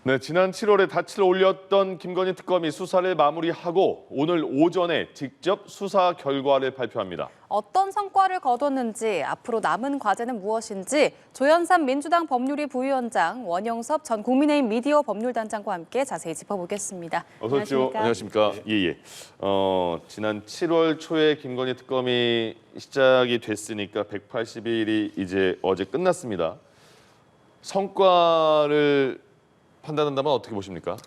네, 지난 7월에 닻을 올렸던 김건희 특검이 수사를 마무리하고 오늘 오전에 직접 수사 결과를 발표합니다. 어떤 성과를 거뒀는지, 앞으로 남은 과제는 무엇인지 조현삼 민주당 법률위 부위원장, 원영섭 전 국민의힘 미디어 법률단장과 함께 자세히 짚어보겠습니다. 어서 오십시오. 안녕하십니까. 예. 지난 7월 초에 김건희 특검이 시작이 됐으니까 180일이 이제 어제 끝났습니다. 성과를 판단한다면 어떻게 보십니까?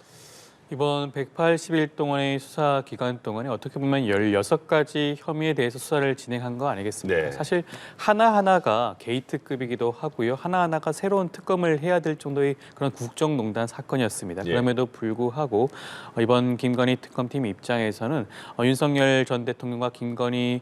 이번 180일 동안의 수사 기간 동안에 어떻게 보면 16가지 혐의에 대해서 수사를 진행한 거 아니겠습니까? 네. 사실 하나하나가 게이트급이기도 하고요. 하나하나가 새로운 특검을 해야 될 정도의 그런 국정농단 사건이었습니다. 예. 그럼에도 불구하고 이번 김건희 특검팀 입장에서는 윤석열 전 대통령과 김건희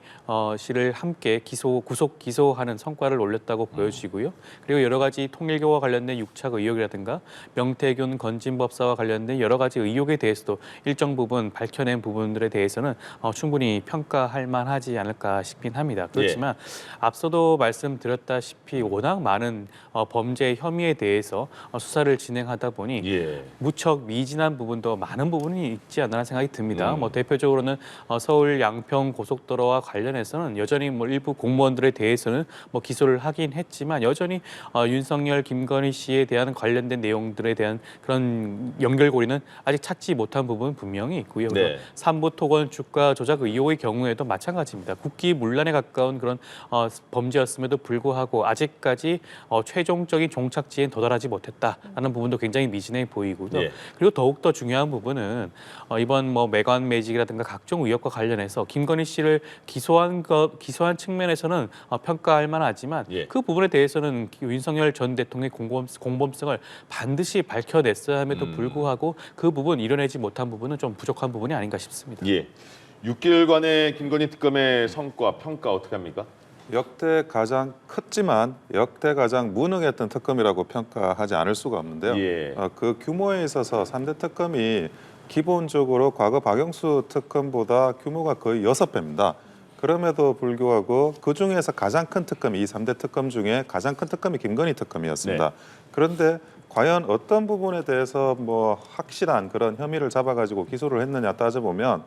씨를 함께 구속 기소하는 성과를 올렸다고 보여지고요. 그리고 여러 가지 통일교와 관련된 육착 의혹이라든가 명태균 건진법사와 관련된 여러 가지 의혹에 대해서도 일정 부분 밝혀낸 부분들에 대해서는 충분히 평가할 만하지 않을까 싶긴 합니다. 그렇지만 앞서도 말씀드렸다시피 워낙 많은 범죄 혐의에 대해서 수사를 진행하다 보니 무척 미진한 부분도 많은 부분이 있지 않나 생각이 듭니다. 대표적으로는 서울 양평 고속도로와 관련해서는 여전히 일부 공무원들에 대해서는 기소를 하긴 했지만 여전히 윤석열, 김건희 씨에 대한 관련된 내용들에 대한 그런 연결고리는 아직 찾지 못한 부분은 분명히 있고요. 네. 삼부토건 주가 조작 의혹의 경우에도 마찬가지입니다. 국기문란에 가까운 그런 범죄였음에도 불구하고 아직까지 최종적인 종착지에 도달하지 못했다라는 부분도 굉장히 미진해 보이고요. 그리고 더욱더 중요한 부분은 이번 매관 매직이라든가 각종 의혹과 관련해서 김건희 씨를 기소한 측면에서는 평가할 만하지만 그 부분에 대해서는 윤석열 전 대통령의 공범성을 반드시 밝혀냈어야 함에도 불구하고 그 부분 이뤄내지 못한 부분은 좀 부족한 부분이 아닌가 싶습니다. 6개월간의 김건희 특검의 성과, 평가 어떻게 합니까? 역대 가장 컸지만 역대 가장 무능했던 특검이라고 평가하지 않을 수가 없는데요. 그 규모에 있어서 3대 특검이 기본적으로 과거 박영수 특검보다 규모가 거의 6배입니다. 그럼에도 불구하고 그중에서 가장 큰 특검이 이 3대 특검 중에 가장 큰 특검이 김건희 특검이었습니다. 그런데 과연 어떤 부분에 대해서 확실한 그런 혐의를 잡아가지고 기소를 했느냐 따져보면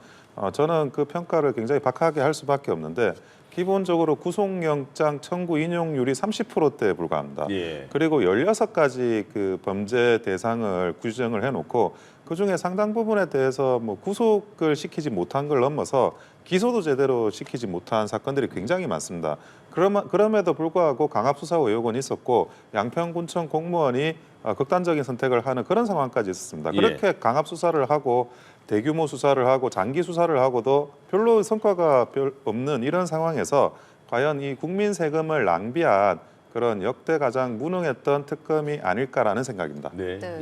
저는 그 평가를 굉장히 박하게 할 수밖에 없는데 기본적으로 구속영장 청구 인용률이 30%대에 불과합니다. 그리고 16가지 그 범죄 대상을 규정을 해놓고 그중에 상당 부분에 대해서 구속을 시키지 못한 걸 넘어서 기소도 제대로 시키지 못한 사건들이 굉장히 많습니다. 그럼에도 불구하고 강압수사 의혹은 있었고 양평군청 공무원이 극단적인 선택을 하는 그런 상황까지 있었습니다. 그렇게 강압수사를 하고 대규모 수사를 하고 장기 수사를 하고도 별로 성과가 없는 이런 상황에서 과연 이 국민 세금을 낭비한 그런 역대 가장 무능했던 특검이 아닐까라는 생각입니다.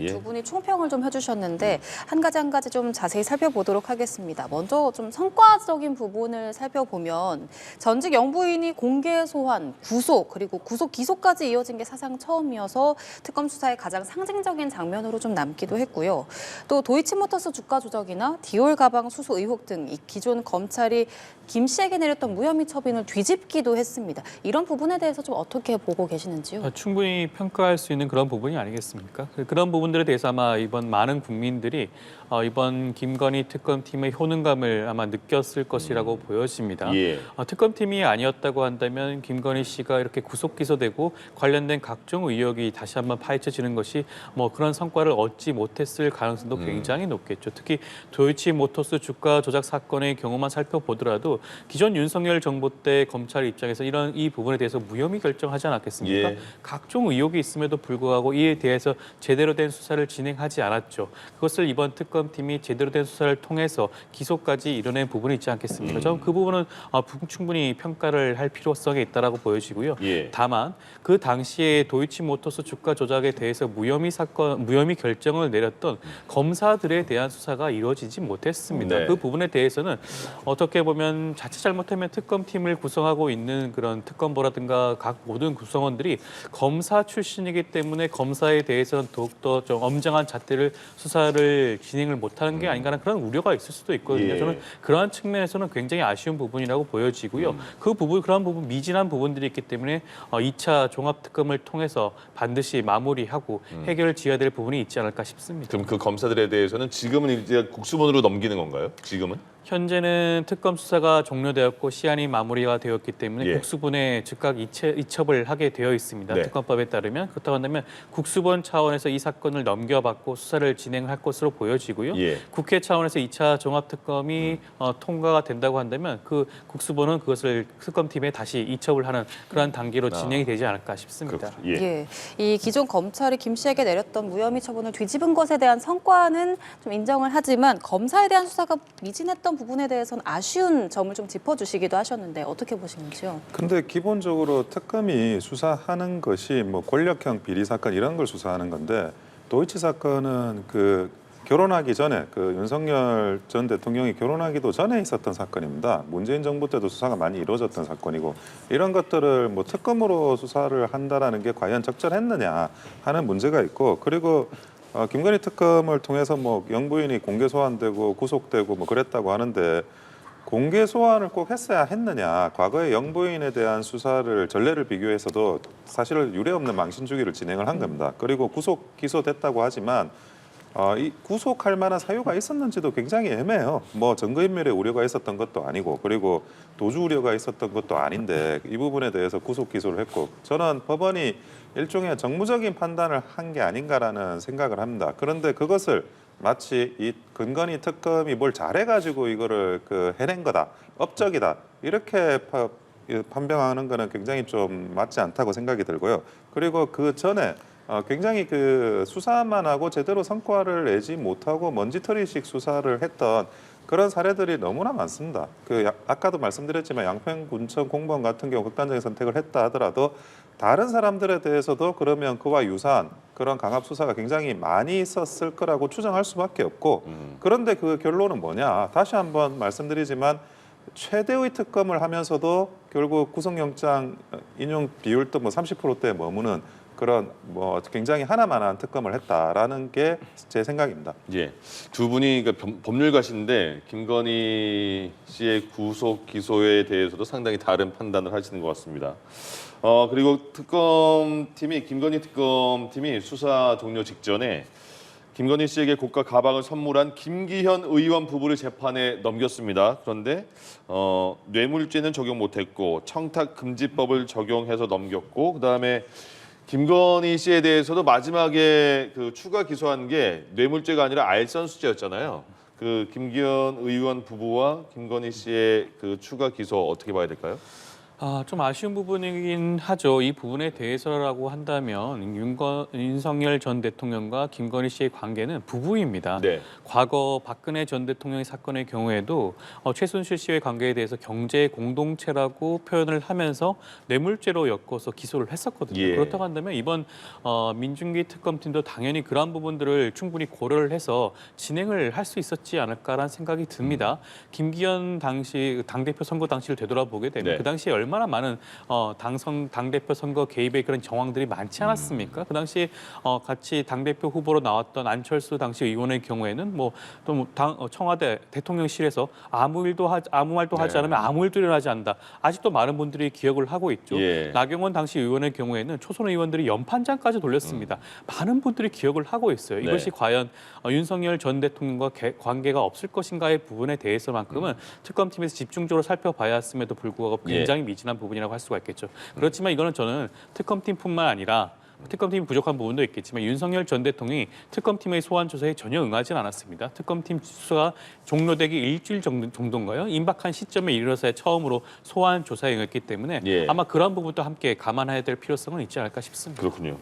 두 분이 총평을 좀 해주셨는데 한 가지 좀 자세히 살펴보도록 하겠습니다. 먼저 좀 성과적인 부분을 살펴보면 전직 영부인이 공개 소환, 구속, 그리고 구속 기소까지 이어진 게 사상 처음이어서 특검 수사의 가장 상징적인 장면으로 좀 남기도 했고요. 또 도이치모터스 주가 조작이나 디올 가방 수수 의혹 등 이 기존 검찰이 김 씨에게 내렸던 무혐의 처분을 뒤집기도 했습니다. 이런 부분에 대해서 좀 어떻게 보고 계시는지요? 충분히 평가할 수 있는 그런 부분이 아니겠습니까? 그런 부분들에 대해서 아마 이번 많은 국민들이 이번 김건희 특검팀의 효능감을 아마 느꼈을 것이라고 보여집니다. 특검팀이 아니었다고 한다면 김건희 씨가 이렇게 구속 기소되고 관련된 각종 의혹이 다시 한번 파헤쳐지는 것이 그런 성과를 얻지 못했을 가능성도 굉장히 높겠죠. 특히 도이치모터스 주가 조작 사건의 경우만 살펴보더라도 기존 윤석열 정부 때 검찰 입장에서 이 부분에 대해서 무혐의 결정하지 않았겠습니까? 각종 의혹이 있음에도 불구하고 이에 대해서 제대로 된 수사를 진행하지 않았죠. 그것을 이번 특검팀이 제대로 된 수사를 통해서 기소까지 이뤄낸 부분이 있지 않겠습니까? 저는 그 부분은 충분히 평가를 할 필요성이 있다라고 보여지고요. 다만 그 당시에 도이치모터스 주가 조작에 대해서 무혐의 결정을 내렸던 검사들에 대한 수사가 이루어지지 못했습니다. 그 부분에 대해서는 어떻게 보면 자칫 잘못하면 특검팀을 구성하고 있는 그런 특검보라든가 각 모든 구성원들이 검사 출신이기 때문에 검사에 대해서는 더욱더 좀 엄정한 잣대를 수사를 진행을 못하는 게 아닌가라는 그런 우려가 있을 수도 있거든요. 예. 저는 그러한 측면에서는 굉장히 아쉬운 부분이라고 보여지고요. 그런 부분 미진한 부분들이 있기 때문에 2차 종합특검을 통해서 반드시 마무리하고 해결을 지어야 될 부분이 있지 않을까 싶습니다. 그럼 그 검사들에 대해서는 지금은 이제 국수본으로 넘기는 건가요? 지금은? 현재는 특검 수사가 종료되었고 시한이 마무리가 되었기 때문에 예. 국수본에 즉각 이첩을 하게 되어 있습니다. 네. 특검법에 따르면 그렇다고 한다면 국수본 차원에서 이 사건을 넘겨받고 수사를 진행할 것으로 보여지고요. 예. 국회 차원에서 2차 종합특검이 통과가 된다고 한다면 그 국수본은 그것을 특검팀에 다시 이첩을 하는 그러한 단계로 진행이 되지 않을까 싶습니다. 그렇군요. 예. 예, 이 기존 검찰이 김 씨에게 내렸던 무혐의 처분을 뒤집은 것에 대한 성과는 좀 인정을 하지만 검사에 대한 수사가 미진했던 부분에 대해서는 아쉬운 점을 좀 짚어주시기도 하셨는데 어떻게 보시는지요? 근데 기본적으로 특검이 수사하는 것이 뭐 권력형 비리 사건 이런 걸 수사하는 건데 도이치 사건은 그 결혼하기 전에 그 윤석열 전 대통령이 결혼하기도 전에 있었던 사건입니다. 문재인 정부 때도 수사가 많이 이루어졌던 사건이고 이런 것들을 뭐 특검으로 수사를 한다라는 게 과연 적절했느냐 하는 문제가 있고 그리고 김건희 특검을 통해서 뭐 영부인이 공개 소환되고 구속되고 뭐 그랬다고 하는데 공개 소환을 꼭 했어야 했느냐? 과거의 영부인에 대한 수사를 전례를 비교해서도 사실 유례없는 망신주기를 진행을 한 겁니다. 그리고 구속 기소됐다고 하지만 이 구속할 만한 사유가 있었는지도 굉장히 애매해요. 뭐 증거인멸의 우려가 있었던 것도 아니고 그리고 도주 우려가 있었던 것도 아닌데 이 부분에 대해서 구속 기소를 했고 저는 법원이 일종의 정무적인 판단을 한 게 아닌가라는 생각을 합니다. 그런데 그것을 마치 이 김건희 특검이 뭘 잘해가지고 이거를 해낸 거다, 업적이다 이렇게 판명하는 거는 굉장히 좀 맞지 않다고 생각이 들고요. 그리고 그 전에 굉장히 수사만 하고 제대로 성과를 내지 못하고 먼지털이식 수사를 했던 그런 사례들이 너무나 많습니다. 아까도 말씀드렸지만 양평군청 공무원 같은 경우 극단적인 선택을 했다 하더라도 다른 사람들에 대해서도 그러면 그와 유사한 그런 강압 수사가 굉장히 많이 있었을 거라고 추정할 수밖에 없고 그런데 그 결론은 뭐냐? 다시 한번 말씀드리지만 최대의 특검을 하면서도 결국 구속영장 인용 비율도 뭐 30%대에 머무는 그런 뭐 굉장히 하나만한 특검을 했다라는 게 제 생각입니다. 예, 두 분이 법률가신데 김건희 씨의 구속 기소에 대해서도 상당히 다른 판단을 하시는 것 같습니다. 그리고 김건희 특검팀이 수사 종료 직전에 김건희 씨에게 고가 가방을 선물한 김기현 의원 부부를 재판에 넘겼습니다. 그런데 뇌물죄는 적용 못했고 청탁금지법을 적용해서 넘겼고 그다음에 김건희 씨에 대해서도 마지막에 추가 기소한 게 뇌물죄가 아니라 알선수재였잖아요. 김기현 의원 부부와 김건희 씨의 추가 기소 어떻게 봐야 될까요? 좀 아쉬운 부분이긴 하죠. 이 부분에 대해서라고 한다면 윤석열 전 대통령과 김건희 씨의 관계는 부부입니다. 네. 과거 박근혜 전 대통령의 사건의 경우에도 최순실 씨의 관계에 대해서 경제 공동체라고 표현을 하면서 뇌물죄로 엮어서 기소를 했었거든요. 예. 그렇다고 한다면 이번 민중기 특검팀도 당연히 그러한 부분들을 충분히 고려를 해서 진행을 할 수 있었지 않을까라는 생각이 듭니다. 김기현 당시 당대표 선거 당시를 되돌아보게 되면 네. 그 당시에 얼마나 많은 당대표 선거 개입의 그런 정황들이 많지 않았습니까? 그 당시 같이 당대표 후보로 나왔던 안철수 당시 의원의 경우에는 청와대 대통령실에서 아무 말도 하지 않으면 아무 일도 일어나지 않는다. 아직도 많은 분들이 기억을 하고 있죠. 예. 나경원 당시 의원의 경우에는 초선 의원들이 연판장까지 돌렸습니다. 많은 분들이 기억을 하고 있어요. 이것이 과연 윤석열 전 대통령과 관계가 없을 것인가의 부분에 대해서만큼은 특검팀에서 집중적으로 살펴봐야 했음에도 불구하고 굉장히 미진한 부분이라고 할 수가 있겠죠. 그렇지만 이거는 저는 특검팀뿐만 아니라 특검팀이 부족한 부분도 있겠지만 윤석열 전 대통령이 특검팀의 소환 조사에 전혀 응하지는 않았습니다. 특검팀 수사가 종료되기 일주일 정도인가요? 임박한 시점에 이르러서 처음으로 소환 조사에 응했기 때문에 아마 그런 부분도 함께 감안해야 될 필요성은 있지 않을까 싶습니다. 그렇군요.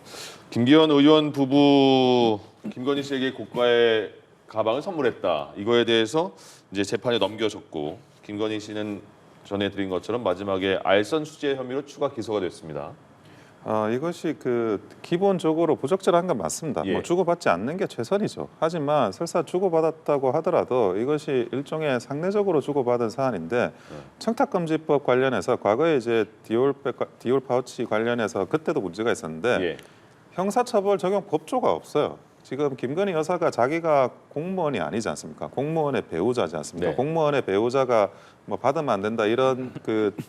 김기현 의원 부부 김건희 씨에게 고가의 가방을 선물했다. 이거에 대해서 이제 재판에 넘겨졌고 김건희 씨는 전해드린 것처럼 마지막에 알선수재 혐의로 추가 기소가 됐습니다. 이것이 기본적으로 부적절한 건 맞습니다. 예. 뭐 주고받지 않는 게 최선이죠. 하지만 설사 주고받았다고 하더라도 이것이 일종의 상례적으로 주고받은 사안인데 청탁금지법 관련해서 과거에 이제 디올 파우치 관련해서 그때도 문제가 있었는데 예. 형사처벌 적용 법조가 없어요. 지금 김건희 여사가 자기가 공무원이 아니지 않습니까? 공무원의 배우자지 않습니까? 네. 공무원의 배우자가 뭐 받으면 안 된다 이런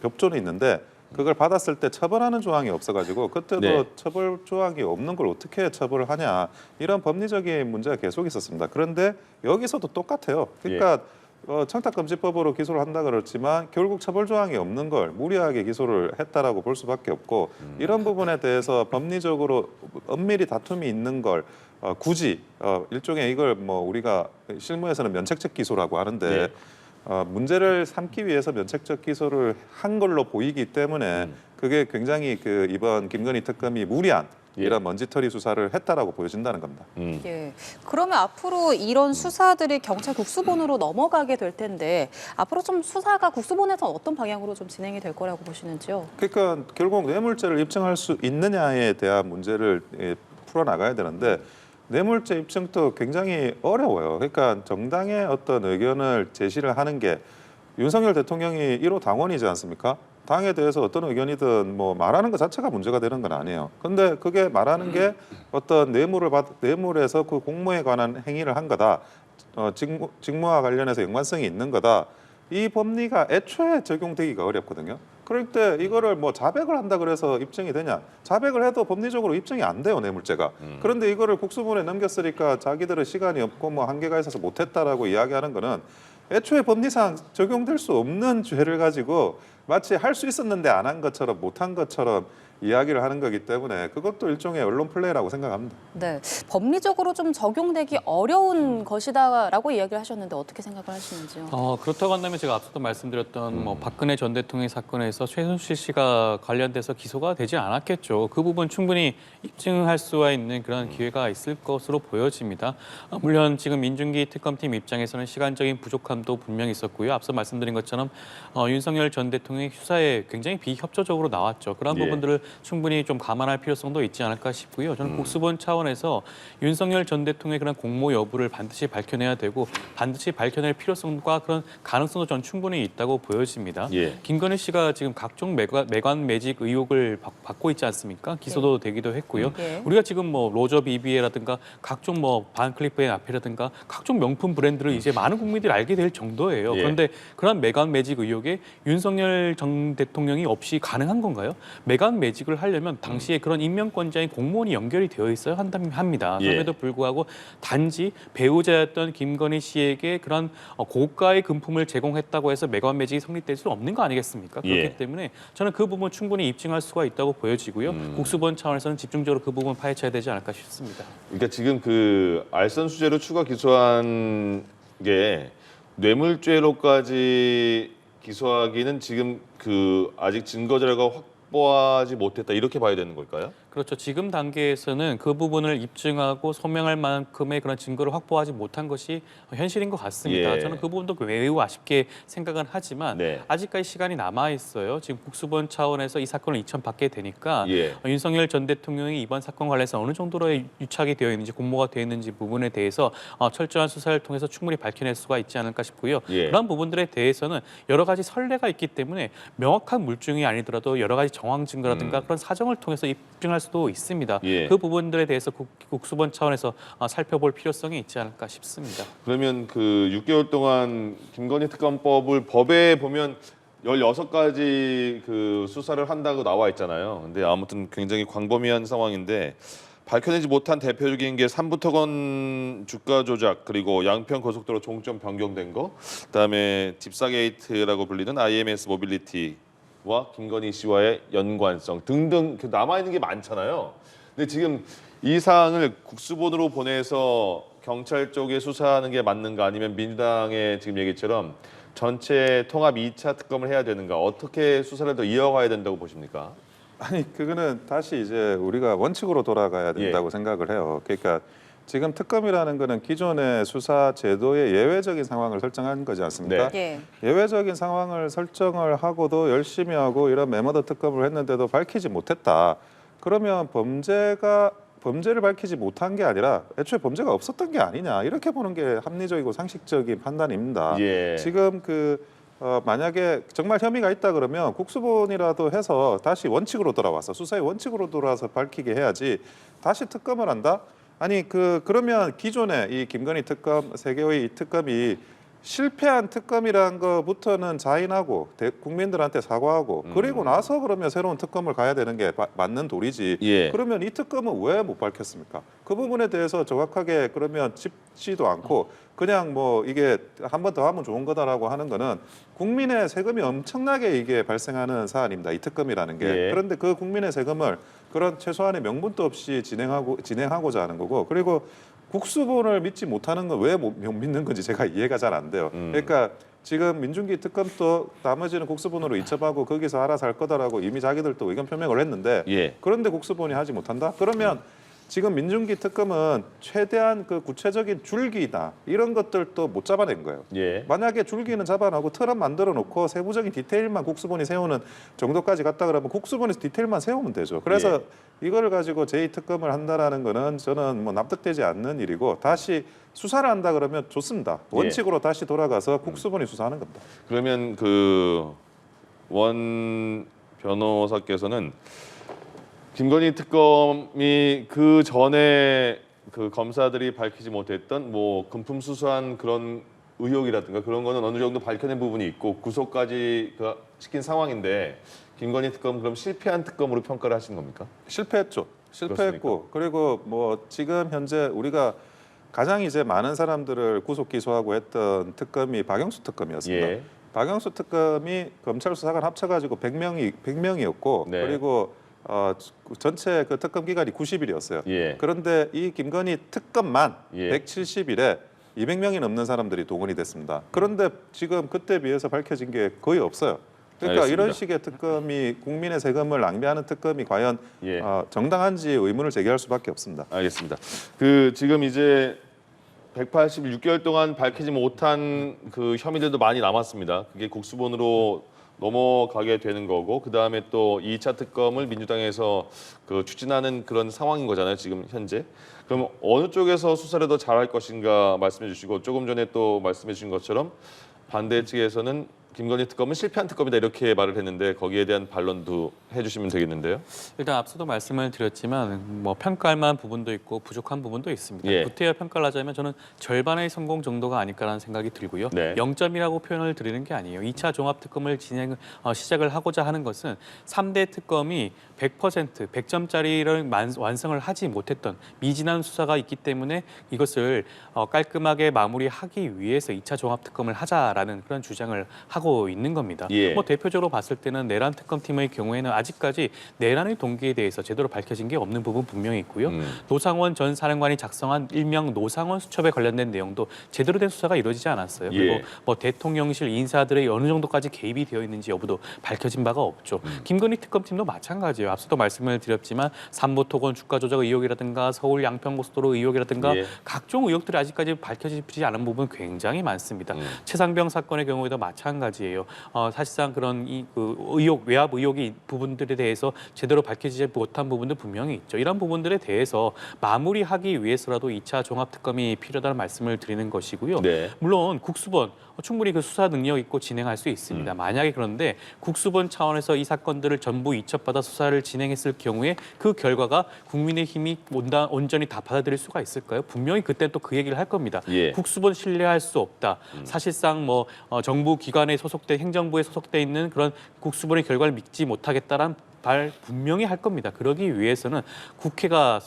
법조는 있는데 그걸 받았을 때 처벌하는 조항이 없어가지고 그때도 네. 처벌 조항이 없는 걸 어떻게 처벌을 하냐 이런 법리적인 문제가 계속 있었습니다. 그런데 여기서도 똑같아요. 그러니까 청탁금지법으로 기소를 한다 그렇지만 결국 처벌 조항이 없는 걸 무리하게 기소를 했다라고 볼 수밖에 없고 이런 부분에 대해서 법리적으로 엄밀히 다툼이 있는 걸 굳이 일종의 이걸 뭐 우리가 실무에서는 면책적 기소라고 하는데 네. 문제를 삼기 위해서 면책적 기소를 한 걸로 보이기 때문에 그게 굉장히 이번 김건희 특검이 무리한 이런 먼지털이 수사를 했다라고 보여진다는 겁니다. 예. 그러면 앞으로 이런 수사들이 경찰 국수본으로 넘어가게 될 텐데 앞으로 좀 수사가 국수본에서 어떤 방향으로 좀 진행이 될 거라고 보시는지요? 그러니까 결국 뇌물죄를 입증할 수 있느냐에 대한 문제를 풀어나가야 되는데 뇌물죄 입증도 굉장히 어려워요. 그러니까 정당의 어떤 의견을 제시를 하는 게 윤석열 대통령이 1호 당원이지 않습니까? 당에 대해서 어떤 의견이든 뭐 말하는 것 자체가 문제가 되는 건 아니에요. 근데 그게 말하는 게 어떤 뇌물에서 그 공모에 관한 행위를 한 거다. 직무와 관련해서 연관성이 있는 거다. 이 법리가 애초에 적용되기가 어렵거든요. 그럴 때 이거를 뭐 자백을 한다 그래서 입증이 되냐? 자백을 해도 법리적으로 입증이 안 돼요, 뇌물죄가. 그런데 이거를 국수본에 넘겼으니까 자기들은 시간이 없고 뭐 한계가 있어서 못했다라고 이야기하는 거는 애초에 법리상 적용될 수 없는 죄를 가지고 마치 할 수 있었는데 안 한 것처럼 못한 것처럼 이야기를 하는 거기 때문에 그것도 일종의 언론 플레이라고 생각합니다. 네, 법리적으로 좀 적용되기 어려운 것이다라고 이야기를 하셨는데 어떻게 생각을 하시는지요? 그렇다고 한다면 제가 앞서도 말씀드렸던 뭐 박근혜 전 대통령 사건에서 최순실 씨가 관련돼서 기소가 되지 않았겠죠. 그 부분 충분히 입증할 수가 있는 그런 기회가 있을 것으로 보여집니다. 물론 지금 민중기 특검팀 입장에서는 시간적인 부족함도 분명히 있었고요. 앞서 말씀드린 것처럼 윤석열 전 대통령의 수사에 굉장히 비협조적으로 나왔죠. 그런 부분들을 충분히 좀 감안할 필요성도 있지 않을까 싶고요. 저는 국수본 차원에서 윤석열 전 대통령의 그런 공모 여부를 반드시 밝혀내야 되고 반드시 밝혀낼 필요성과 그런 가능성도 저는 충분히 있다고 보여집니다. 김건희 씨가 지금 각종 매관 매직 의혹을 받고 있지 않습니까? 기소도 되기도 했고요. 우리가 지금 뭐 로저 BBA라든가 각종 뭐 반클리프 앤 아페라든가 각종 명품 브랜드를 이제 많은 국민들이 알게 될 정도예요. 그런데 그런 매관 매직 의혹에 윤석열 전 대통령이 없이 가능한 건가요? 매관 매직을 하려면 당시에 그런 임명권자인 공무원이 연결이 되어 있어야 합니다. 그럼에도 불구하고 단지 배우자였던 김건희 씨에게 그런 고가의 금품을 제공했다고 해서 매관 매직이 성립될 수 없는 거 아니겠습니까? 그렇기 때문에 저는 그 부분 충분히 입증할 수가 있다고 보여지고요. 국수본 차원에서는 집중적으로 그 부분 파헤쳐야 되지 않을까 싶습니다. 그러니까 지금 알선 수재로 추가 기소한 게 뇌물죄로까지 기소하기는 지금 아직 증거 자료가 확보하지 못했다 이렇게 봐야 되는 걸까요? 그렇죠. 지금 단계에서는 그 부분을 입증하고 소명할 만큼의 그런 증거를 확보하지 못한 것이 현실인 것 같습니다. 저는 그 부분도 매우 아쉽게 생각은 하지만 아직까지 시간이 남아 있어요. 지금 국수본 차원에서 이 사건을 입청받게 되니까 윤석열 전 대통령이 이번 사건 관련해서 어느 정도로 유착이 되어 있는지 공모가 되어 있는지 부분에 대해서 철저한 수사를 통해서 충분히 밝혀낼 수가 있지 않을까 싶고요. 그런 부분들에 대해서는 여러 가지 선례가 있기 때문에 명확한 물증이 아니더라도 여러 가지 정황 증거라든가 그런 사정을 통해서 입증할 수도 있습니다. 그 부분들에 대해서 국수본 차원에서 살펴볼 필요성이 있지 않을까 싶습니다. 그러면 6개월 동안 김건희 특검법을 법에 보면 16가지 수사를 한다고 나와 있잖아요. 근데 아무튼 굉장히 광범위한 상황인데 밝혀내지 못한 대표적인 게 삼부토건 주가 조작 그리고 양평 고속도로 종점 변경된 거, 그다음에 집사게이트라고 불리는 IMS 모빌리티 와 김건희 씨와의 연관성 등등 남아 있는 게 많잖아요. 근데 지금 이 사항을 국수본으로 보내서 경찰 쪽에 수사하는 게 맞는가 아니면 민주당의 지금 얘기처럼 전체 통합 2차 특검을 해야 되는가 어떻게 수사를 더 이어가야 된다고 보십니까? 아니 그거는 다시 이제 우리가 원칙으로 돌아가야 된다고 생각을 해요. 그러니까 지금 특검이라는 거는 기존의 수사 제도의 예외적인 상황을 설정한 거지 않습니까? 예외적인 상황을 설정을 하고도 열심히 하고 이런 메머더 특검을 했는데도 밝히지 못했다. 그러면 범죄를 밝히지 못한 게 아니라 애초에 범죄가 없었던 게 아니냐 이렇게 보는 게 합리적이고 상식적인 판단입니다. 예. 지금 만약에 정말 혐의가 있다 그러면 국수본이라도 해서 다시 원칙으로 돌아와서 수사의 원칙으로 돌아와서 밝히게 해야지 다시 특검을 한다? 아니 그러면 기존에 이 김건희 특검, 세계의 이 특검이 실패한 특검이라는 것부터는 자인하고 국민들한테 사과하고 그리고 나서 그러면 새로운 특검을 가야 되는 게 맞는 도리지. 예. 그러면 이 특검은 왜 못 밝혔습니까? 그 부분에 대해서 정확하게 그러면 짚지도 않고 그냥 뭐 이게 한 번 더 하면 좋은 거다라고 하는 거는 국민의 세금이 엄청나게 이게 발생하는 사안입니다. 이 특검이라는 게. 예. 그런데 그 국민의 세금을 그런 최소한의 명분도 없이 진행하고자 하는 거고 그리고 국수본을 믿지 못하는 건 왜 못 믿는 건지 제가 이해가 잘 안 돼요. 그러니까 지금 민중기 특검도 나머지는 국수본으로 이첩하고 거기서 알아서 할 거다라고 이미 자기들도 의견 표명을 했는데 예. 그런데 국수본이 하지 못한다? 그러면 지금 민중기 특검은 최대한 그 구체적인 줄기나 이런 것들도 못 잡아낸 거예요. 예. 만약에 줄기는 잡아놓고 틀은 만들어 놓고 세부적인 디테일만 국수본이 세우는 정도까지 갔다 그러면 국수본에서 디테일만 세우면 되죠. 그래서 이거를 가지고 제2특검을 한다라는 거는 저는 뭐 납득되지 않는 일이고 다시 수사를 한다 그러면 좋습니다. 원칙으로 다시 돌아가서 국수본이 수사하는 겁니다. 그러면 원 변호사께서는 김건희 특검이 그 전에 그 검사들이 밝히지 못했던 뭐 금품 수수한 그런 의혹이라든가 그런 거는 어느 정도 밝혀낸 부분이 있고 구속까지 시킨 상황인데 김건희 특검 그럼 실패한 특검으로 평가를 하신 겁니까? 실패했죠. 실패했고 그리고 뭐 지금 현재 우리가 가장 이제 많은 사람들을 구속 기소하고 했던 특검이 박영수 특검이었습니다. 예. 박영수 특검이 검찰 수사관 합쳐가지고 100명이었고 네. 그리고 전체 그 특검 기간이 90일이었어요. 예. 그런데 이 김건희 특검만 예. 170일에 200명이 넘는 사람들이 동원이 됐습니다. 그런데 지금 그때 비해서 밝혀진 게 거의 없어요. 그러니까 알겠습니다. 이런 식의 특검이 국민의 세금을 낭비하는 특검이 과연 예. 정당한지 의문을 제기할 수밖에 없습니다. 알겠습니다. 지금 이제 186개월 동안 밝히지 못한 그 혐의들도 많이 남았습니다. 그게 국수본으로 넘어가게 되는 거고 그 다음에 또 2차 특검을 민주당에서 추진하는 그런 상황인 거잖아요. 지금 현재. 그럼 어느 쪽에서 수사를 더 잘할 것인가 말씀해 주시고 조금 전에 또 말씀해 주신 것처럼 반대 측에서는 김건희 특검은 실패한 특검이다 이렇게 말을 했는데 거기에 대한 반론도 해주시면 되겠는데요. 일단 앞서도 말씀을 드렸지만 뭐 평가할 만한 부분도 있고 부족한 부분도 있습니다. 예. 구태여 평가를 하자면 저는 절반의 성공 정도가 아닐까라는 생각이 들고요. 네. 0점이라고 표현을 드리는 게 아니에요. 2차 종합특검을 시작을 하고자 하는 것은 3대 특검이 100%, 100점짜리를 완성을 하지 못했던 미진한 수사가 있기 때문에 이것을 깔끔하게 마무리하기 위해서 2차 종합특검을 하자라는 그런 주장을 하고 있는 겁니다. 예. 뭐 대표적으로 봤을 때는 내란 특검팀의 경우에는 아직까지 내란의 동기에 대해서 제대로 밝혀진 게 없는 부분 분명히 있고요. 노상원 전 사령관이 작성한 일명 노상원 수첩에 관련된 내용도 제대로 된 수사가 이루어지지 않았어요. 그리고 예. 뭐 대통령실 인사들의 어느 정도까지 개입이 되어 있는지 여부도 밝혀진 바가 없죠. 김건희 특검팀도 마찬가지예요. 앞서도 말씀을 드렸지만 삼보토건 주가 조작 의혹이라든가 서울 양평고속도로 의혹이라든가 예. 각종 의혹들이 아직까지 밝혀지지 않은 부분 굉장히 많습니다. 최상병 사건의 경우에도 마찬가지예요. 사실상 그런 의혹, 외압 의혹이 부분들에 대해서 제대로 밝혀지지 못한 부분도 분명히 있죠. 이런 부분들에 대해서 마무리하기 위해서라도 2차 종합특검이 필요하다는 말씀을 드리는 것이고요. 네. 물론 국수본 충분히 그 수사 능력 있고 진행할 수 있습니다. 만약에 그런데 국수본 차원에서 이 사건들을 전부 이첩받아 수사를 진행했을 경우에 그 결과가 국민의힘이 온전히 다 받아들일 수가 있을까요? 분명히 그때 또 그 얘기를 할 겁니다. 예. 국수본 신뢰할 수 없다. 사실상 뭐 정부 기관에 소속돼 행정부에 소속돼 있는 그런 국수본의 결과를 믿지 못하겠다란 발 분명히 할 겁니다. 그러기 위해서는 국회가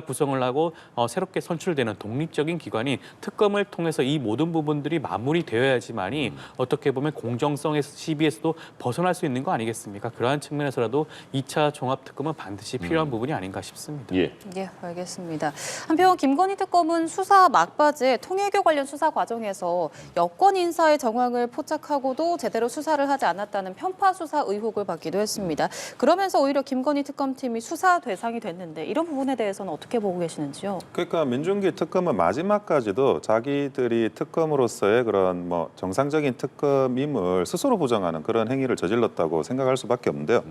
구성을 하고 새롭게 선출되는 독립적인 기관인 특검을 통해서 이 모든 부분들이 마무리되어야지만이 어떻게 보면 공정성의 시비에서도 벗어날 수 있는 거 아니겠습니까? 그러한 측면에서라도 2차 종합특검은 반드시 필요한 부분이 아닌가 싶습니다. 예. 예, 알겠습니다. 한편 김건희 특검은 수사 막바지에 통일교 관련 수사 과정에서 여권 인사의 정황을 포착하고도 제대로 수사를 하지 않았다는 편파 수사 의혹을 받기도 했습니다. 그런 그러면서 오히려 김건희 특검팀이 수사 대상이 됐는데 이런 부분에 대해서는 어떻게 보고 계시는지요? 그러니까 민중기 특검은 마지막까지도 자기들이 특검으로서의 그런 뭐 정상적인 특검임을 스스로 부정하는 그런 행위를 저질렀다고 생각할 수밖에 없는데요.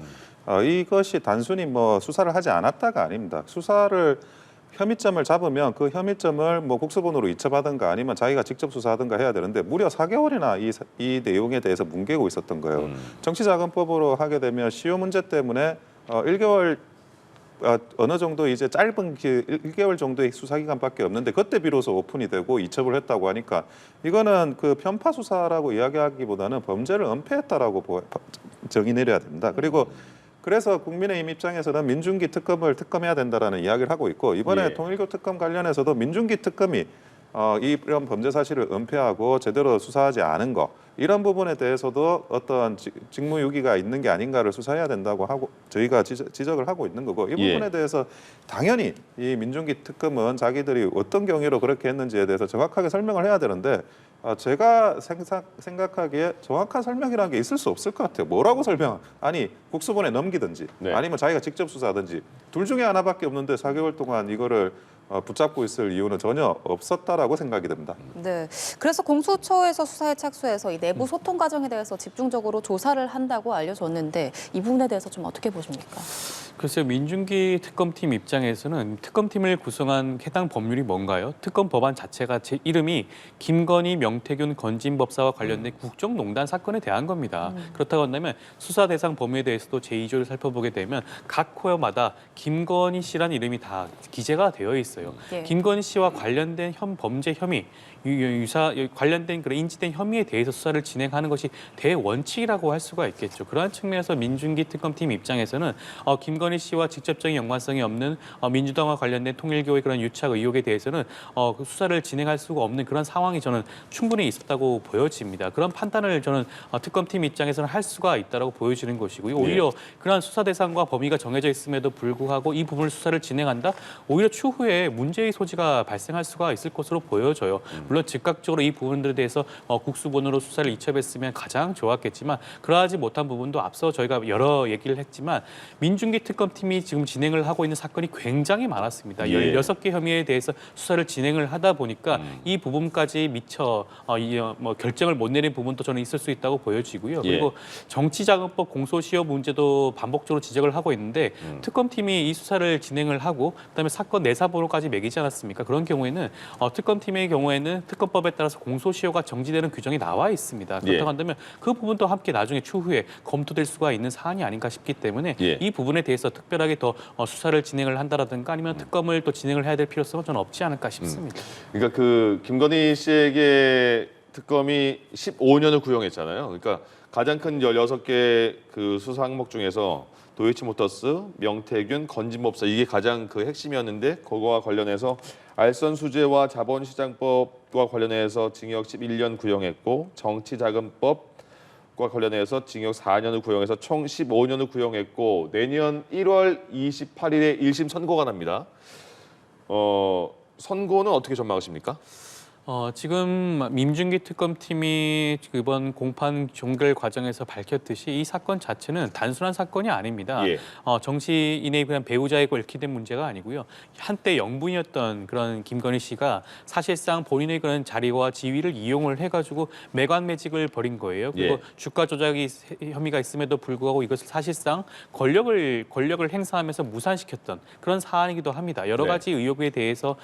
이것이 단순히 뭐 수사를 하지 않았다가 아닙니다. 수사를 혐의점을 잡으면 그 혐의점을 뭐 국수본으로 이첩하든가 아니면 자기가 직접 수사하든가 해야 되는데 무려 4개월이나 이 내용에 대해서 뭉개고 있었던 거예요. 정치자금법으로 하게 되면 시효 문제 때문에 1개월 어느 정도 이제 짧은 1개월 정도의 수사 기간밖에 없는데 그때 비로소 오픈이 되고 이첩을 했다고 하니까 이거는 그 편파 수사라고 이야기하기보다는 범죄를 은폐했다라고 정의 내려야 됩니다. 그리고 그래서 국민의힘 입장에서는 민중기 특검을 특검해야 된다라는 이야기를 하고 있고 이번에 통일교 특검 관련해서도 민중기 특검이 이런 범죄 사실을 은폐하고 제대로 수사하지 않은 거 이런 부분에 대해서도 어떤 직무유기가 있는 게 아닌가를 수사해야 된다고 하고 저희가 지적을 하고 있는 거고 이 부분에 대해서 당연히 이 민중기 특검은 자기들이 어떤 경위로 그렇게 했는지에 대해서 정확하게 설명을 해야 되는데 제가 생각하기에 정확한 설명이라는 게 있을 수 없을 것 같아요. 뭐라고 설명? 아니 국수본에 넘기든지 아니면 자기가 직접 수사하든지 둘 중에 하나밖에 없는데 4개월 동안 이거를 붙잡고 있을 이유는 전혀 없었다라고 생각이 됩니다. 네, 그래서 공수처에서 수사에 착수해서 이 내부 소통 과정에 대해서 집중적으로 조사를 한다고 알려졌는데 이 부분에 대해서 좀 어떻게 보십니까? 글쎄요, 민중기 특검팀 입장에서는 특검팀을 구성한 해당 법률이 뭔가요? 특검 법안 자체가 제 이름이 김건희, 명태균, 건진법사와 관련된 국정농단 사건에 대한 겁니다. 그렇다고 한다면 수사 대상 범위에 대해서도 제2조를 살펴보게 되면 각 코어마다 김건희 씨라는 이름이 다 기재가 되어 있어요. 김건희 씨와 관련된 범죄 혐의, 관련된 그런 인지된 혐의에 대해서 수사를 진행하는 것이 대원칙이라고 할 수가 있겠죠. 그러한 측면에서 민중기 특검팀 입장에서는 김건희 씨와 직접적인 연관성이 없는 민주당과 관련된 통일교의 그런 유착 의혹에 대해서는 그 수사를 진행할 수가 없는 그런 상황이 저는 충분히 있었다고 보여집니다. 그런 판단을 저는 특검팀 입장에서는 할 수가 있다고 보여지는 것이고요. 오히려 그러한 수사 대상과 범위가 정해져 있음에도 불구하고 이 부분을 수사를 진행한다? 오히려 추후에 문제의 소지가 발생할 수가 있을 것으로 보여져요. 물론 즉각적으로 이 부분들에 대해서 국수본으로 수사를 이첩했으면 가장 좋았겠지만 그러하지 못한 부분도 앞서 저희가 여러 얘기를 했지만 민중기 특검팀이 지금 진행을 하고 있는 사건이 굉장히 많았습니다. 16개 혐의에 대해서 수사를 진행을 하다 보니까 이 부분까지 미처 결정을 못 내린 부분도 저는 있을 수 있다고 보여지고요. 그리고 정치자금법 공소시효 문제도 반복적으로 지적을 하고 있는데 특검팀이 이 수사를 진행을 하고 그다음에 사건 내사번호까지 매기지 않았습니까? 그런 경우에는 특검팀의 경우에는 특검법에 따라서 공소시효가 정지되는 규정이 나와 있습니다. 그렇다고 한다면 그 부분도 함께 나중에 추후에 검토될 수가 있는 사안이 아닌가 싶기 때문에 이 부분에 대해서 특별하게 더 수사를 진행을 한다라든가 아니면 특검을 또 진행을 해야 될 필요성은 저는 없지 않을까 싶습니다. 그러니까 그 김건희 씨에게 특검이 15년을 구형했잖아요. 그러니까 가장 큰 16개 그 수사 항목 중에서 도이치모터스, 명태균, 건진법사 이게 가장 그 핵심이었는데 그거와 관련해서 알선 수재와 자본시장법과 관련해서 징역 11년 구형했고 정치자금법과 관련해서 징역 4년을 구형해서 총 15년을 구형했고 내년 1월 28일에 1심 선고가 납니다. 선고는 어떻게 전망하십니까? 지금 민중기 특검팀이 이번 공판 종결 과정에서 밝혔듯이 이 사건 자체는 단순한 사건이 아닙니다. 정치인의 그냥 배우자에 얽히된 문제가 아니고요. 한때 영부인이었던 그런 김건희 씨가 사실상 본인의 그런 자리와 지위를 이용을 해가지고 매관매직을 벌인 거예요. 그리고 주가 조작이 혐의가 있음에도 불구하고 이것을 사실상 권력을 행사하면서 무산시켰던 그런 사안이기도 합니다. 여러 가지 의혹에 대해서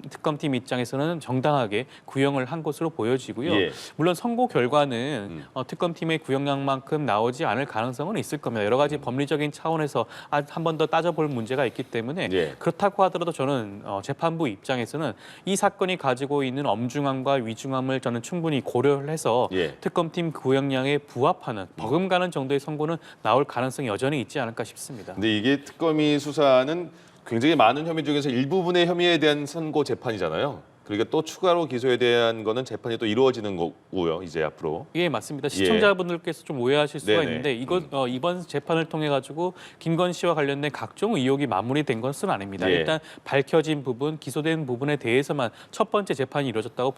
특검팀 입장에서는 정당하게 구형을 한 것으로 보여지고요. 물론 선고 결과는 특검팀의 구형량만큼 나오지 않을 가능성은 있을 겁니다. 여러 가지 법리적인 차원에서 한 번 더 따져볼 문제가 있기 때문에 그렇다고 하더라도 저는 재판부 입장에서는 이 사건이 가지고 있는 엄중함과 위중함을 저는 충분히 고려를 해서 특검팀 구형량에 부합하는 버금가는 정도의 선고는 나올 가능성이 여전히 있지 않을까 싶습니다. 근데 이게 특검이 수사하는 굉장히 많은 혐의 중에서 일부분의 혐의에 대한 선고 재판이잖아요. 그러니까 또 추가로 기소에 대한 거는 재판이 또 이루어지는 거고요. 이제 앞으로. 예, 맞습니다. 시청자분들께서 좀 오해하실 수가 있는데 이번 재판을 통해 가지고 김건희 씨와 관련된 각종 의혹이 마무리된 것은 아닙니다. 일단 밝혀진 부분, 기소된 부분에 대해서만 첫 번째 재판이 이루어졌다고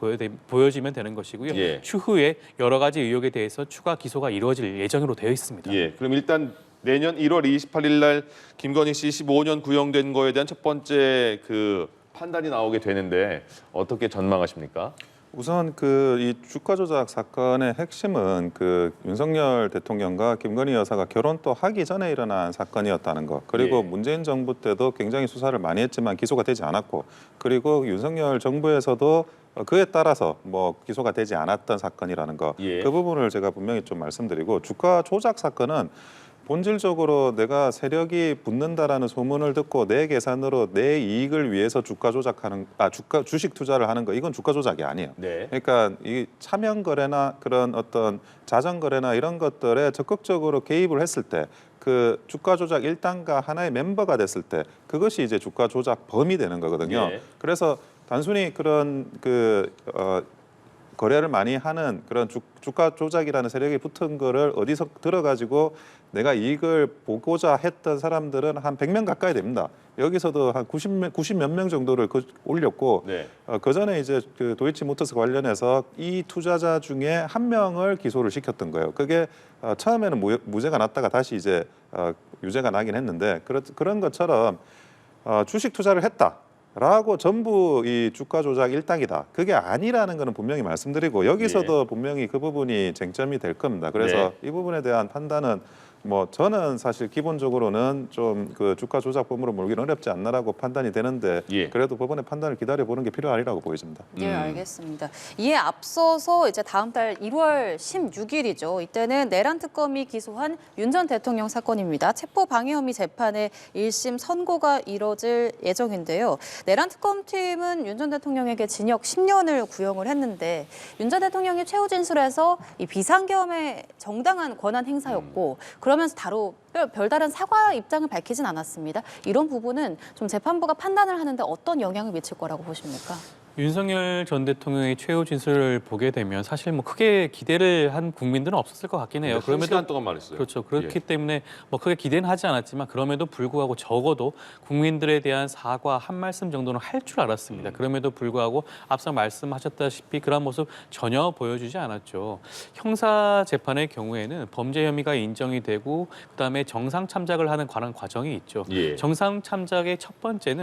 보여지면 되는 것이고요. 추후에 여러 가지 의혹에 대해서 추가 기소가 이루어질 예정으로 되어 있습니다. 그럼 일단 내년 1월 28일 날 김건희 씨 15년 구형된 거에 대한 첫 번째 그 판단이 나오게 되는데 어떻게 전망하십니까? 우선 이 주가 조작 사건의 핵심은 윤석열 대통령과 김건희 여사가 결혼 또 하기 전에 일어난 사건이었다는 것. 그리고 예. 문재인 정부 때도 굉장히 수사를 많이 했지만 기소가 되지 않았고, 그리고 윤석열 정부에서도 그에 따라서 기소가 되지 않았던 사건이라는 거. 예. 그 부분을 제가 분명히 좀 말씀드리고, 주가 조작 사건은 본질적으로 내가 세력이 붙는다라는 소문을 듣고 내 계산으로 내 이익을 위해서 주식 투자를 하는 거, 이건 주가 조작이 아니에요. 네. 그러니까 이 차명 거래나 그런 어떤 자정 거래나 이런 것들에 적극적으로 개입을 했을 때, 그 주가 조작 일당가 하나의 멤버가 됐을 때 그것이 이제 주가 조작 범이 되는 거거든요. 예. 그래서 단순히 그런 거래를 많이 하는 그런 주가 조작이라는 세력이 붙은 거를 어디서 들어가지고 내가 이익을 보고자 했던 사람들은 한 100명 가까이 됩니다. 여기서도 한 90 몇 명 정도를 올렸고, 네. 그 전에 이제 그 도이치모터스 관련해서 이 투자자 중에 한 명을 기소를 시켰던 거예요. 그게 처음에는 무죄가 났다가 다시 이제 유죄가 나긴 했는데, 그런 것처럼 주식 투자를 했다라고 전부 이 주가 조작 일당이다, 그게 아니라는 거는 분명히 말씀드리고, 여기서도 분명히 그 부분이 쟁점이 될 겁니다. 그래서 이 부분에 대한 판단은 저는 사실 기본적으로는 좀 그 주가 조작범으로 몰기는 어렵지 않나라고 판단이 되는데, 그래도 법원의 판단을 기다려 보는 게 필요하리라고 보여집니다. 예, 알겠습니다. 이에 앞서서 이제 다음 달 1월 16일이죠. 이때는 내란 특검이 기소한 윤 전 대통령 사건입니다. 체포 방해 혐의 재판의 1심 선고가 이뤄질 예정인데요. 내란 특검팀은 윤 전 대통령에게 징역 10년을 구형을 했는데, 윤 전 대통령이 최후 진술에서 이 비상계엄의 정당한 권한 행사였고, 그러면서 별다른 사과 입장을 밝히진 않았습니다. 이런 부분은 좀 재판부가 판단을 하는데 어떤 영향을 미칠 거라고 보십니까? 윤석열 전 대통령의 최후 진술을 보게 되면 사실 크게 기대를 한 국민들은 없었을 것 같긴 해요. 한 시간 동안 말했어요. 그렇죠. 그렇기 때문에 크게 기대는 하지 않았지만, 그럼에도 불구하고 적어도 국민들에 대한 사과 한 말씀 정도는 할 줄 알았습니다. 그럼에도 불구하고 앞서 말씀하셨다시피 그런 모습 전혀 보여주지 않았죠. 형사 재판의 경우에는 범죄 혐의가 인정이 되고 그다음에 정상 참작을 하는 관한 과정이 있죠. 정상 참작의 첫 번째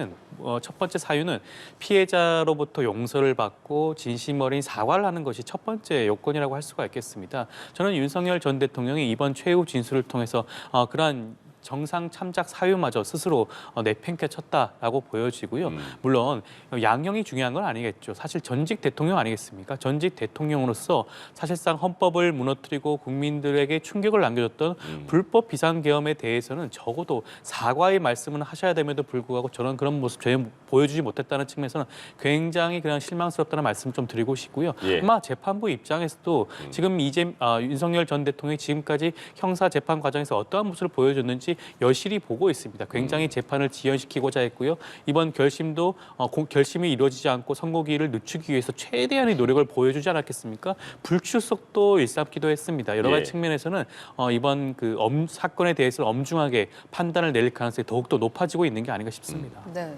사유는 피해자로부터 용서를 받고 진심 어린 사과를 하는 것이 첫 번째 요건이라고 할 수가 있겠습니다. 저는 윤석열 전 대통령이 이번 최후 진술을 통해서 그러한 정상 참작 사유마저 스스로 내팽개쳤다라고 보여지고요. 물론 양형이 중요한 건 아니겠죠. 사실 전직 대통령 아니겠습니까? 전직 대통령으로서 사실상 헌법을 무너뜨리고 국민들에게 충격을 남겨줬던 불법 비상계엄에 대해서는 적어도 사과의 말씀은 하셔야 됨에도 불구하고 저는 그런 모습 전혀 보여주지 못했다는 측면에서는 굉장히 그냥 실망스럽다는 말씀 좀 드리고 싶고요. 아마 재판부 입장에서도 지금 윤석열 전 대통령이 지금까지 형사 재판 과정에서 어떠한 모습을 보여줬는지 여실히 보고 있습니다. 굉장히 재판을 지연시키고자 했고요. 이번 결심도 결심이 이루어지지 않고 선고기일을 늦추기 위해서 최대한의 노력을 보여주지 않았겠습니까? 불출석도 일삼기도 했습니다. 여러 가지 측면에서는 이번 사건에 대해서 엄중하게 판단을 내릴 가능성이 더욱더 높아지고 있는 게 아닌가 싶습니다. 네,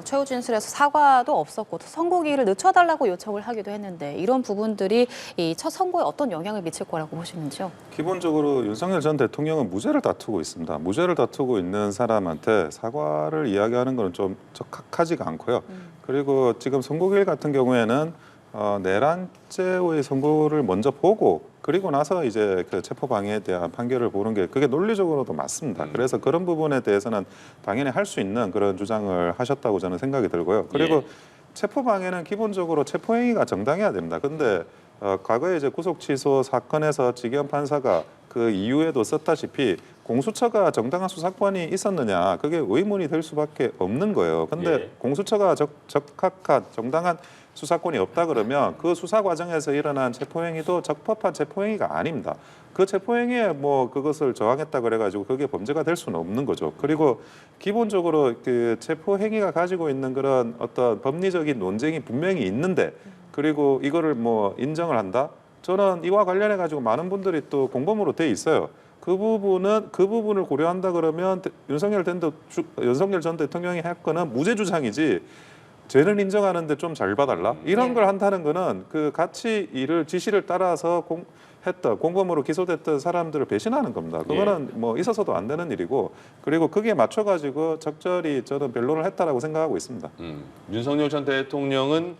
최후 진술에서 사과도 없었고 선고기일을 늦춰달라고 요청을 하기도 했는데, 이런 부분들이 이 첫 선고에 어떤 영향을 미칠 거라고 보시는지요? 기본적으로 윤석열 전 대통령은 무죄를 다투고 있습니다. 무죄를 다투고 있는 사람한테 사과를 이야기하는 것은 좀 적합하지가 않고요. 그리고 지금 선고기일 같은 경우에는 내란죄의 선고를 먼저 보고 그리고 나서 이제 그 체포방해에 대한 판결을 보는 게 그게 논리적으로도 맞습니다. 그래서 그런 부분에 대해서는 당연히 할 수 있는 그런 주장을 하셨다고 저는 생각이 들고요. 그리고 체포방해는 기본적으로 체포행위가 정당해야 됩니다. 근데 과거에 이제 구속 취소 사건에서 지기현 판사가 그 이후에도 썼다시피 공수처가 정당한 수사권이 있었느냐, 그게 의문이 될 수밖에 없는 거예요. 근데 공수처가 적합한 정당한 수사권이 없다 그러면 그 수사 과정에서 일어난 체포행위도 적법한 체포행위가 아닙니다. 그 체포행위에 그것을 저항했다 그래가지고 그게 범죄가 될 수는 없는 거죠. 그리고 기본적으로 그 체포행위가 가지고 있는 그런 어떤 법리적인 논쟁이 분명히 있는데, 그리고 이거를 인정을 한다? 저는 이와 관련해 가지고 많은 분들이 또 공범으로 돼 있어요. 그 부분을 고려한다 그러면 윤석열 전 대통령이 할 거는 무죄 주장이지, 죄는 인정하는데 좀 잘 봐달라, 이런 걸 한다는 거는 그 같이 지시를 따라서 했던 공범으로 기소됐던 사람들을 배신하는 겁니다. 그거는 뭐 있어서도 안 되는 일이고 그리고 거기에 맞춰가지고 적절히 저는 변론을 했다라고 생각하고 있습니다. 윤석열 전 대통령은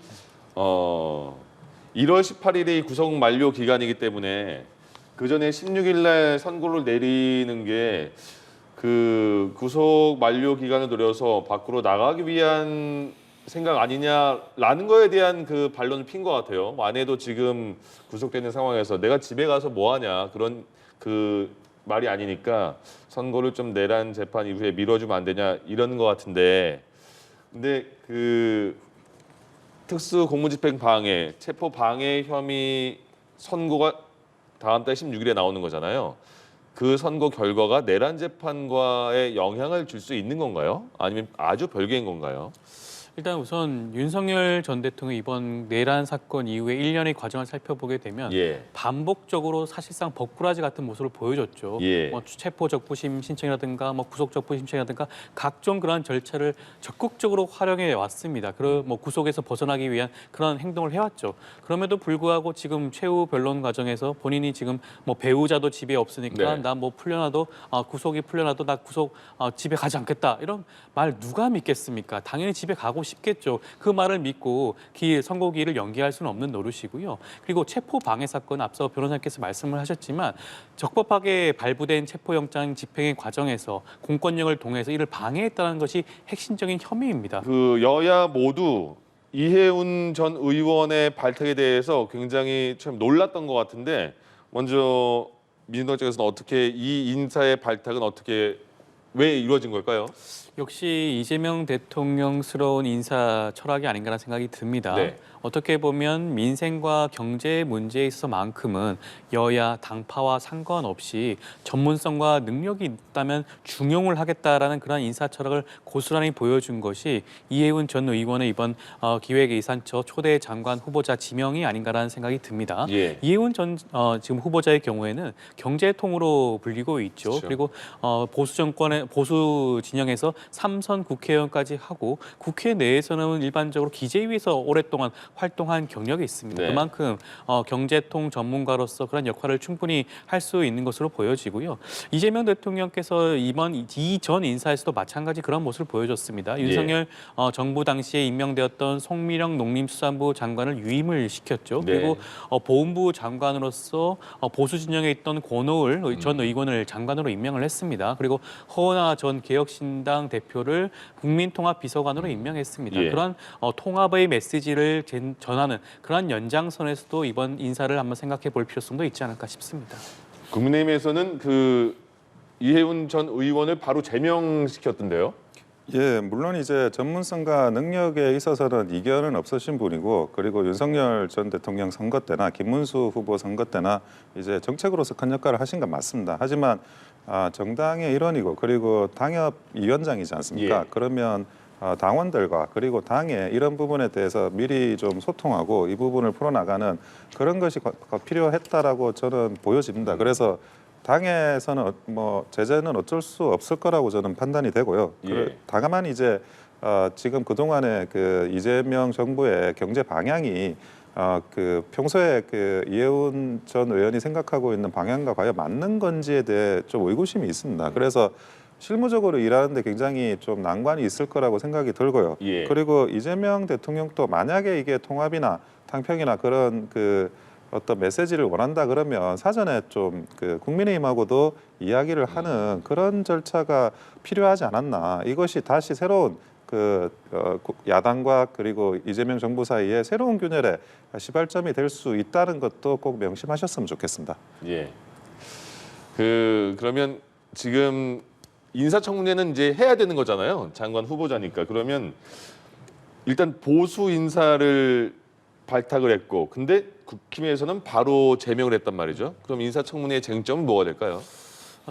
1월 18일이 구속 만료 기간이기 때문에 그 전에 16일 날 선고를 내리는 게 그 구속 만료 기간을 노려서 밖으로 나가기 위한 생각 아니냐라는 거에 대한 그 반론을 핀 것 같아요. 아내도 지금 구속되는 상황에서 내가 집에 가서 뭐 하냐 그런 그 말이 아니니까 선고를 좀 내란 재판 이후에 미뤄주면 안 되냐 이런 것 같은데 근데 그 특수 공무집행 방해, 체포 방해 혐의 선고가 다음 달 16일에 나오는 거잖아요. 그 선고 결과가 내란 재판과의 영향을 줄 수 있는 건가요? 아니면 아주 별개인 건가요? 일단 우선 윤석열 전 대통령 이번 내란 사건 이후에 1년의 과정을 살펴보게 되면 반복적으로 사실상 법꾸라지 같은 모습을 보여줬죠. 뭐 체포 적부심 신청이라든가 뭐 구속 적부심 신청이라든가 각종 그런 절차를 적극적으로 활용해 왔습니다. 그리고 뭐 구속에서 벗어나기 위한 그런 행동을 해왔죠. 그럼에도 불구하고 지금 최후 변론 과정에서 본인이 지금 뭐 배우자도 집에 없으니까 나 뭐 풀려나도 구속이 풀려나도 나 구속 집에 가지 않겠다 이런 말 누가 믿겠습니까? 당연히 집에 가고 싶겠죠. 그 말을 믿고 선고기일을 연기할 수는 없는 노릇이고요. 그리고 체포 방해 사건 앞서 변호사님께서 말씀을 하셨지만 적법하게 발부된 체포영장 집행의 과정에서 공권력을 통해서 이를 방해했다는 것이 핵심적인 혐의입니다. 그 여야 모두 이해운 전 의원의 발탁에 대해서 굉장히 참 놀랐던 것 같은데 먼저 민주당 쪽에서는 어떻게 이 인사의 발탁은 어떻게 왜 이루어진 걸까요? 역시 이재명 대통령스러운 인사 철학이 아닌가라는 생각이 듭니다. 어떻게 보면 민생과 경제 문제에 있어서만큼은 여야 당파와 상관없이 전문성과 능력이 있다면 중용을 하겠다라는 그런 인사 철학을 고스란히 보여준 것이 이해운 전 의원의 이번 기획예산처 초대 장관 후보자 지명이 아닌가라는 생각이 듭니다. 이해운 전 지금 후보자의 경우에는 경제통으로 불리고 있죠. 그리고 보수 진영에서 3선 국회의원까지 하고 국회 내에서는 일반적으로 기재위에서 오랫동안 활동한 경력이 있습니다. 그만큼 경제통 전문가로서 그런 역할을 충분히 할 수 있는 것으로 보여지고요. 이재명 대통령께서 이전 인사에서도 마찬가지 그런 모습을 보여줬습니다. 윤석열 정부 당시에 임명되었던 송미령 농림수산부 장관을 유임을 시켰죠. 그리고 보훈부 장관으로서 보수 진영에 있던 권오을 전 의원을 장관으로 임명을 했습니다. 그리고 허은하 전 개혁신당 대표를 국민통합비서관으로 임명했습니다. 그런 통합의 메시지를 전하는 그런 연장선에서도 이번 인사를 한번 생각해 볼 필요성도 있지 않을까 싶습니다. 국민의힘에서는 그 이해운 전 의원을 바로 제명시켰던데요? 예, 물론 이제 전문성과 능력에 있어서는 이견은 없으신 분이고 그리고 윤석열 전 대통령 선거 때나 김문수 후보 선거 때나 이제 정책으로서 큰 역할을 하신 건 맞습니다. 하지만 정당의 일원이고 그리고 당협위원장이지 않습니까? 그러면 당원들과 그리고 당에 이런 부분에 대해서 미리 좀 소통하고 이 부분을 풀어나가는 그런 것이 필요했다라고 저는 보여집니다. 그래서 당에서는 뭐 제재는 어쩔 수 없을 거라고 저는 판단이 되고요. 다만 이제 지금 그동안의 그 이재명 정부의 경제 방향이 그 평소에 그 이해운 전 의원이 생각하고 있는 방향과 과연 맞는 건지에 대해 좀 의구심이 있습니다. 그래서 실무적으로 일하는데 굉장히 좀 난관이 있을 거라고 생각이 들고요. 그리고 이재명 대통령도 만약에 이게 통합이나 탕평이나 그런 그 어떤 메시지를 원한다 그러면 사전에 좀 그 국민의힘하고도 이야기를 하는 그런 절차가 필요하지 않았나. 이것이 다시 새로운 그 야당과 그리고 이재명 정부 사이에 새로운 균열의 시발점이 될 수 있다는 것도 꼭 명심하셨으면 좋겠습니다. 그러면 지금 인사청문회는 이제 해야 되는 거잖아요. 장관 후보자니까. 그러면 일단 보수 인사를 발탁을 했고 근데 국힘에서는 바로 제명을 했단 말이죠. 그럼 인사청문회의 쟁점은 뭐가 될까요?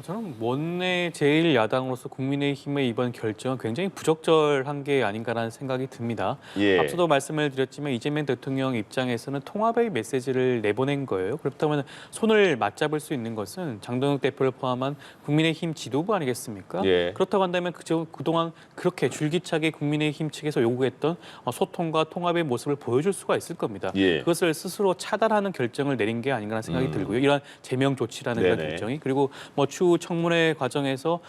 저는 원내 제1야당으로서 국민의힘의 이번 결정은 굉장히 부적절한 게 아닌가라는 생각이 듭니다. 예. 앞서도 말씀을 드렸지만 이재명 대통령 입장에서는 통합의 메시지를 내보낸 거예요. 그렇다면 손을 맞잡을 수 있는 것은 장동혁 대표를 포함한 국민의힘 지도부 아니겠습니까? 예. 그렇다고 한다면 그동안 그렇게 줄기차게 국민의힘 측에서 요구했던 소통과 통합의 모습을 보여줄 수가 있을 겁니다. 예. 그것을 스스로 차단하는 결정을 내린 게 아닌가라는 생각이 들고요. 이러한 제명 조치라는 그런 네네. 결정이 그리고 추후 청문회 과정에서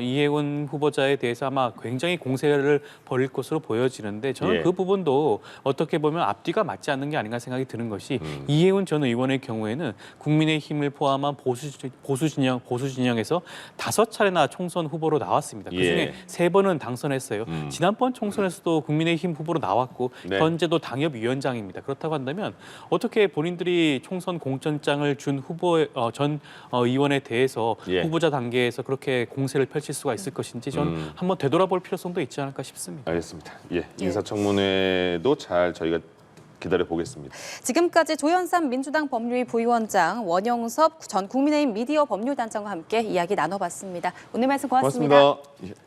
이혜훈 후보자에 대해서 아마 굉장히 공세를 벌일 것으로 보여지는데 저는 예. 그 부분도 어떻게 보면 앞뒤가 맞지 않는 게 아닌가 생각이 드는 것이 이혜훈 전 의원의 경우에는 국민의힘을 포함한 보수 진영에서 5차례나 총선 후보로 나왔습니다. 그중에 예. 3번은 당선했어요. 지난번 총선에서도 국민의힘 후보로 나왔고 네. 현재도 당협위원장입니다. 그렇다고 한다면 어떻게 본인들이 총선 공천장을 준 후보 전 의원에 대해서 예. 후보자 단계에서 그렇게 공세를 펼칠 수가 있을 것인지 저는 한번 되돌아볼 필요성도 있지 않을까 싶습니다. 알겠습니다. 예, 인사청문회도 잘 저희가 기다려 보겠습니다. 지금까지 조현삼 민주당 법률위 부위원장, 원영섭 전 국민의힘 미디어 법률단장과 함께 이야기 나눠봤습니다. 오늘 말씀 고맙습니다. 고맙습니다. 예.